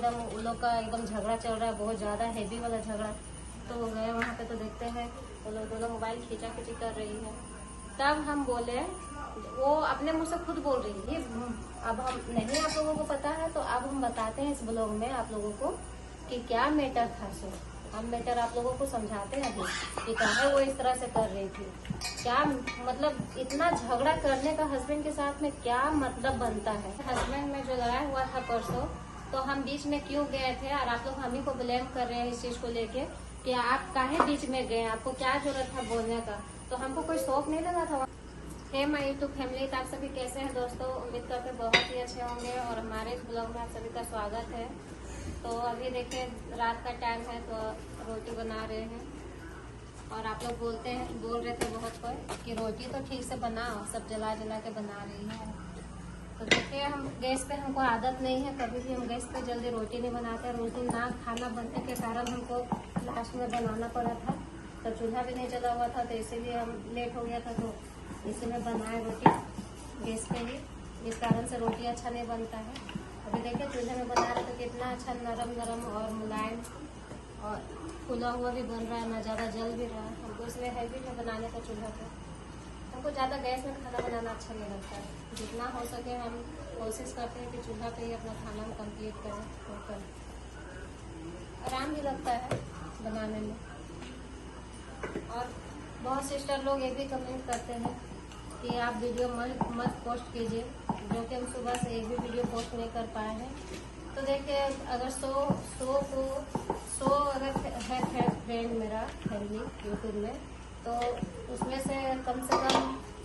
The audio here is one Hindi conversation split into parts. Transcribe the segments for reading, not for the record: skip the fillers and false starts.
एकदम उन लोग का एकदम झगड़ा चल रहा है, बहुत ज़्यादा हैवी वाला झगड़ा। तो गए वहाँ पे तो देखते हैं वो लोग दोनों मोबाइल खींचा खींची कर रही है। तब हम बोले, वो अपने मुँह से खुद बोल रही है। अब हम नहीं, आप लोगों को पता है तो अब हम बताते हैं इस ब्लॉग में आप लोगों को कि क्या मैटर था। सो हम मैटर आप लोगों को समझाते हैं अभी कि काहे वो इस तरह से कर रही थी। क्या मतलब इतना झगड़ा करने का हस्बैंड के साथ में क्या मतलब बनता है। हस्बैंड में जो लड़ाई हुआ था परसों, तो हम बीच में क्यों गए थे और आप लोग हम ही को ब्लेम कर रहे हैं इस चीज को लेके कि आप काहे बीच में गए, आपको क्या जरूरत था बोलने का। तो हमको कोई शौक नहीं लगा था। हे माय यूट्यूब फैमिली, तो आप सभी कैसे हैं दोस्तों? उम्मीद करते बहुत ही अच्छे होंगे और हमारे इस ब्लॉग में आप सभी का स्वागत है। तो अभी देखिए रात का टाइम है तो रोटी बना रहे हैं और आप लोग बोल रहे थे बहुत कोई कि रोटी तो ठीक से बनाओ, सब जला जला के बना रही है। तो देखिए हम गैस पे, हमको आदत नहीं है, कभी भी हम गैस पे जल्दी रोटी नहीं बनाते। उस दिन ना खाना बनने के कारण हमको लास्ट में बनाना पड़ा था, तो चूल्हा भी नहीं जला हुआ था, तो इसीलिए हम लेट हो गया था। तो इसीलिए बनाए रोटी गैस पे ही, इस कारण से रोटी अच्छा नहीं बनता है। अभी देखिए चूल्हे में बना रहे तो कितना अच्छा नरम नरम और मुलायम और फूला हुआ भी बन रहा है, ना ज़्यादा जल भी रहा है। हमको इसलिए हैवी में बनाने का चूल्हा पे, हमको ज़्यादा गैस में खाना बनाना अच्छा नहीं लगता है। जितना हो सके हम कोशिश करते हैं कि चूल्हा पे ही अपना खाना हम कंप्लीट करें, होकर आराम भी लगता है बनाने में। और बहुत सिस्टर लोग ये भी कमेंट करते हैं कि आप वीडियो मत पोस्ट कीजिए, जो कि हम सुबह से एक भी वीडियो पोस्ट नहीं कर पाए हैं। तो देखिए अगर 100 अगर है फ्रेंड मेरा फैमिली यूट्यूब में, तो उसमें से कम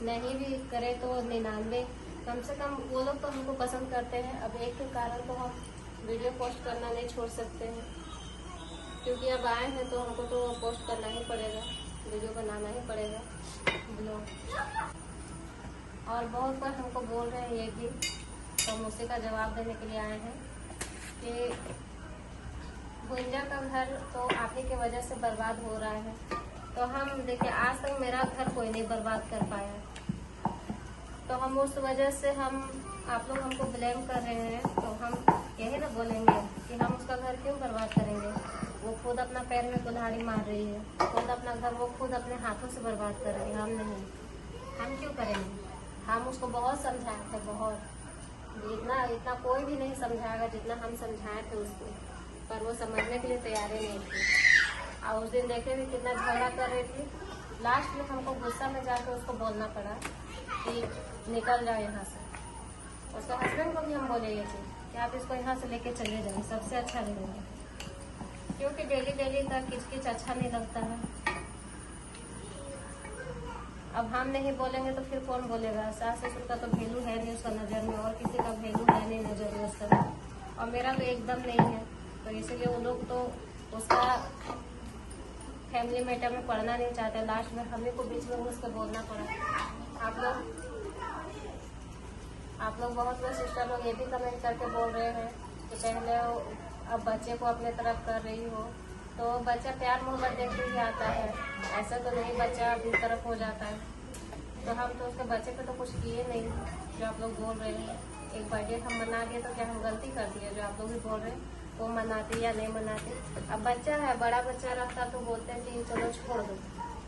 नहीं भी करे तो 99 कम से कम वो लोग तो हमको पसंद करते हैं। अब एक के कारण तो हम वीडियो पोस्ट करना नहीं छोड़ सकते हैं, क्योंकि अब आए हैं तो हमको तो पोस्ट करना ही पड़ेगा, वीडियो बनाना ही पड़ेगा ब्लॉग। और बहुत बार हमको बोल रहे हैं ये भी, तो हम उसी का जवाब देने के लिए आए हैं कि भुंजा का घर तो आप ही की वजह से बर्बाद हो रहा है। तो हम देखिए आज तक मेरा घर कोई नहीं बर्बाद कर पाया, तो हम उस वजह से आप लोग हमको ब्लेम कर रहे हैं, तो हम यही ना बोलेंगे कि हम उसका घर क्यों बर्बाद करेंगे। वो खुद अपना पैर में कुल्हाड़ी मार रही है, खुद अपना घर वो खुद अपने हाथों से बर्बाद कर रही है, हम नहीं। हम क्यों करेंगे? हम उसको बहुत समझाए थे, बहुत, इतना कोई भी नहीं समझाएगा जितना हम समझाए थे उसको, पर वो समझने के लिए तैयार ही नहीं थी। और उस दिन देखे भी कितना झगड़ा कर रही थी। लास्ट में हमको गुस्सा में जाकर उसको बोलना पड़ा कि निकल जाओ यहाँ से। उसके हस्बैंड को भी हम बोले ये थे कि आप इसको यहाँ से लेके चले जाए, सबसे अच्छा रहेगा, क्योंकि डेली का किचकिच अच्छा नहीं लगता है। अब हम नहीं बोलेंगे तो फिर कौन बोलेगा? सास ससुर का तो वैल्यू है नहीं उसका नज़र में, और किसी का वैल्यू है नहीं नज़र में उसका, और मेरा तो एकदम नहीं है। तो इसीलिए वो लोग तो उसका फैमिली मैटर में पढ़ना नहीं चाहते। लास्ट में हमें को बीच में घुस कर बोलना पड़ा। आप लोग बहुत लोग सिस्टर लोग ये भी कमेंट करके बोल रहे हैं कि पहले अब बच्चे को अपने तरफ कर रही हो, तो बच्चा प्यार मोहब्बत देख के ही आता है, ऐसा तो नहीं बच्चा अपनी तरफ हो जाता है। तो हम तो उसके बच्चे पे तो कुछ किए नहीं जो आप लोग बोल रहे हैं। एक बर्थडे हम मना दिए तो क्या हम गलती कर दिए? जो आप लोग भी बोल रहे हैं वो मनाते या नहीं मनाते। अब बच्चा है, बड़ा बच्चा रहता तो बोलते हैं कि चलो छोड़ दो,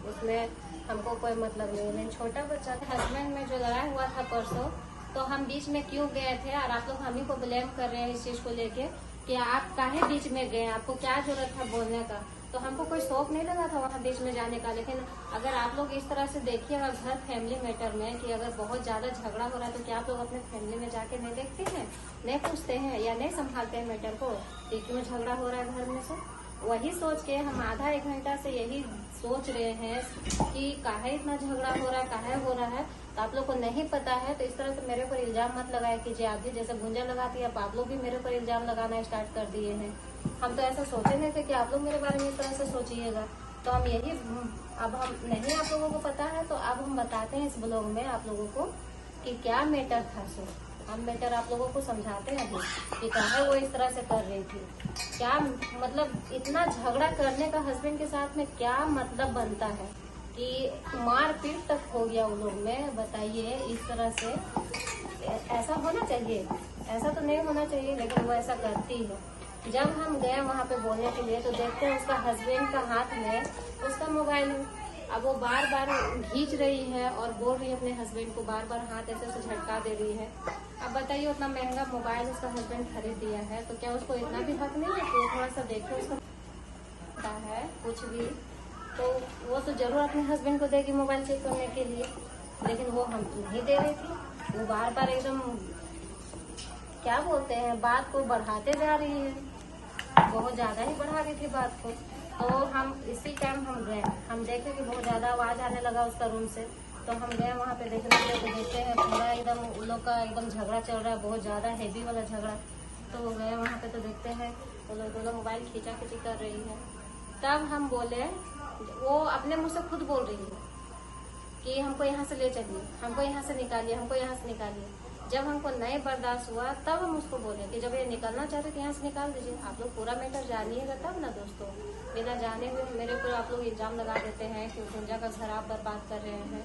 उसमें हमको कोई मतलब नहीं। लेकिन छोटा बच्चा, हस्बैंड में जो लड़ाई हुआ था परसों, तो हम बीच में क्यों गए थे और आप लोग हम ही को ब्लेम कर रहे हैं इस चीज को लेके कि आप काहे बीच में गए, आपको क्या जरूरत था बोलने का। तो हमको कोई शौक नहीं लगा था वहाँ बीच में जाने का। लेकिन अगर आप लोग इस तरह से देखिएगा घर फैमिली मैटर में कि अगर बहुत ज्यादा झगड़ा हो रहा है, तो क्या आप लोग अपने फैमिली में जाके नहीं देखते हैं, नहीं पूछते हैं या नहीं संभालते हैं मैटर को कि क्यों झगड़ा हो रहा है घर में से? वही सोच के हम आधा एक घंटा से यही सोच रहे हैं कि काहे इतना झगड़ा हो रहा है, काहे हो रहा है। तो आप लोग को नहीं पता है तो इस तरह से मेरे ऊपर इल्जाम मत लगाया कीजिए। आप भी जैसे भुंजा लगाती है, अब आप लोग भी मेरे ऊपर इल्जाम लगाना स्टार्ट कर दिए हैं। हम तो ऐसा सोचे नहीं थे कि आप लोग मेरे बारे में इस तरह से सोचिएगा। तो हम यही, अब हम नहीं, आप लोगों को पता है तो अब हम बताते हैं इस ब्लॉग में आप लोगों को कि क्या मैटर था। सो हम मैटर आप लोगों को समझाते हैं अभी कि काहे वो इस तरह से कर रही थी। क्या मतलब इतना झगड़ा करने का हस्बैंड के साथ में क्या मतलब बनता है कि मारपीट तक हो गया उन लोग में। बताइए इस तरह से ऐसा होना चाहिए? ऐसा तो नहीं होना चाहिए, लेकिन वो ऐसा करती है। जब हम गए वहाँ पे बोलने के लिए तो देखते हैं उसका हस्बैंड का हाथ में उसका मोबाइल है। अब वो बार बार खींच रही है और बोल रही है अपने हस्बैंड को, बार बार हाथ ऐसे ऐसे झटका दे रही है। अब बताइए उतना महंगा मोबाइल उसका हस्बैंड खरीद दिया है तो क्या उसको इतना भी हक नहीं है कि वो थोड़ा सा देखे उसका है कुछ भी, तो वो तो जरूर अपने हस्बैंड को देगी मोबाइल चेक करने के लिए, लेकिन वो हम नहीं दे रही थी। वो बार बार एकदम क्या बोलते हैं बात को बढ़ाते जा रही है, बहुत ज्यादा ही बढ़ा रही थी बात को। तो हम इसी टाइम हम गए, हम देखे कि बहुत ज्यादा आवाज आने लगा उसका रूम से, तो हम गए वहाँ पे देखने के लिए। तो देखते हैं पूरा एकदम उन लोग का एकदम झगड़ा चल रहा है, बहुत ज्यादा हैवी वाला झगड़ा। तो वो गए वहाँ पे तो देखते हैं वो लोग दोनों मोबाइल खींचा खींची कर रही है। तब हम बोले, वो अपने मुँह से खुद बोल रही है कि हमको यहाँ से ले चलिए, हमको यहाँ से निकालिए, हमको यहाँ से निकालिए। जब हमको नहीं बर्दाश्त हुआ तब हम उसको बोले कि जब ये निकलना चाहते तो यहाँ से निकाल दीजिए। आप लोग पूरा मैटर जानिएगा तब ना दोस्तों, बिना जाने हुए मेरे ऊपर आप लोग इल्जाम लगा देते हैं कि गुंजा का घर आप बर्बाद कर रहे हैं।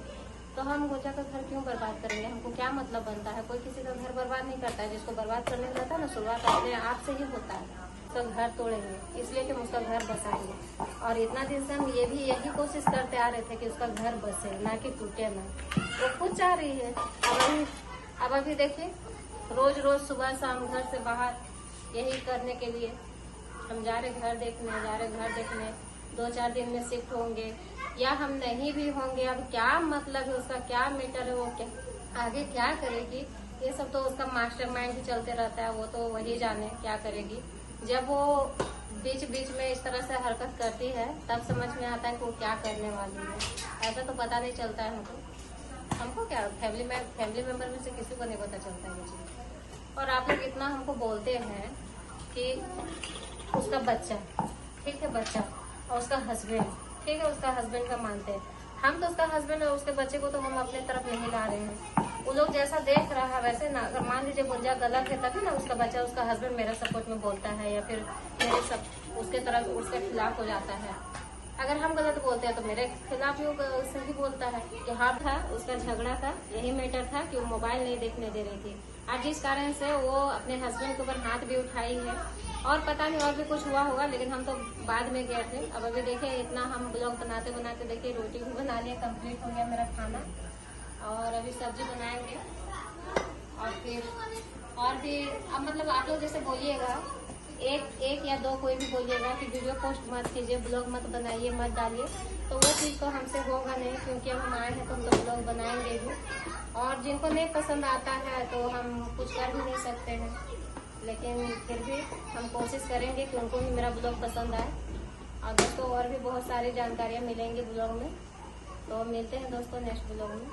तो हम गुंजा का घर क्यों बर्बाद करेंगे, हमको क्या मतलब बनता है। कोई किसी का घर बर्बाद नहीं करता है, जिसको बर्बाद करने का रहता है ना शुरुआत अपने आप से ही होता है। उसका घर तोड़ेंगे इसलिए कि हम उसका घर बसाएंगे, और इतना दिन से हम ये भी यही कोशिश करते आ रहे थे कि उसका घर बसे ना कि टूटे ना। वो खुद चाह रही है। अब अभी देखिए रोज रोज सुबह शाम घर से बाहर यही करने के लिए हम जा रहे घर देखने 2-4 दिन में शिफ्ट होंगे या हम नहीं भी होंगे। अब क्या मतलब है उसका, क्या मैटर है, वो क्या आगे क्या करेगी, ये सब तो उसका मास्टरमाइंड ही चलते रहता है। वो तो वही जाने क्या करेगी। जब वो बीच बीच में इस तरह से हरकत करती है तब समझ में आता है कि वो क्या करने वाली है। ऐसा तो पता नहीं चलता है हमको क्या फैमिली मेंबर में से किसी को नहीं पता चलता है मुझे। और आप लोग इतना हमको बोलते हैं कि उसका बच्चा ठीक है, बच्चा और उसका हस्बैंड ठीक है, उसका हस्बैंड का मानते हैं हम, तो उसका हस्बैंड और उसके बच्चे को तो हम अपने तरफ नहीं ला रहे हैं। वो लोग जैसा देख रहा है वैसे ना, अगर मान लीजिए गुंजा गलत है तभी ना उसका बच्चा उसका हस्बैंड मेरा सपोर्ट में बोलता है या फिर मेरे सब उसके तरफ उसके खिलाफ हो जाता है। अगर हम गलत बोलते हैं तो मेरे खिलाफ भी वो सही बोलता है। कि हाँ था उसका झगड़ा था, यही मैटर था कि वो मोबाइल नहीं देखने दे रही थी, और जिस कारण से वो अपने हस्बैंड के ऊपर हाथ भी उठाई है। और पता नहीं और भी कुछ हुआ होगा, लेकिन हम तो बाद में गए थे। अब अभी देखिए इतना हम ब्लॉग बनाते बनाते देखिए रोटी भी बना लिया, कंप्लीट हो गया मेरा खाना, और अभी सब्जी बनाएंगे। और फिर और भी अब मतलब आप लोग जैसे बोलिएगा एक या दो कोई भी बोलिएगा कि वीडियो पोस्ट मत कीजिए, ब्लॉग मत बनाइए, मत डालिए, तो वो चीज़ तो हमसे होगा नहीं, क्योंकि अब हम आए हैं तो हम तो ब्लॉग बनाएंगे भी। और जिनको नहीं पसंद आता है तो हम कुछ कर भी नहीं सकते हैं, लेकिन फिर भी हम कोशिश करेंगे कि उनको भी मेरा ब्लॉग पसंद आए। और दोस्तों और भी बहुत सारी जानकारियाँ मिलेंगी ब्लॉग में, तो मिलते हैं दोस्तों नेक्स्ट ब्लॉग में।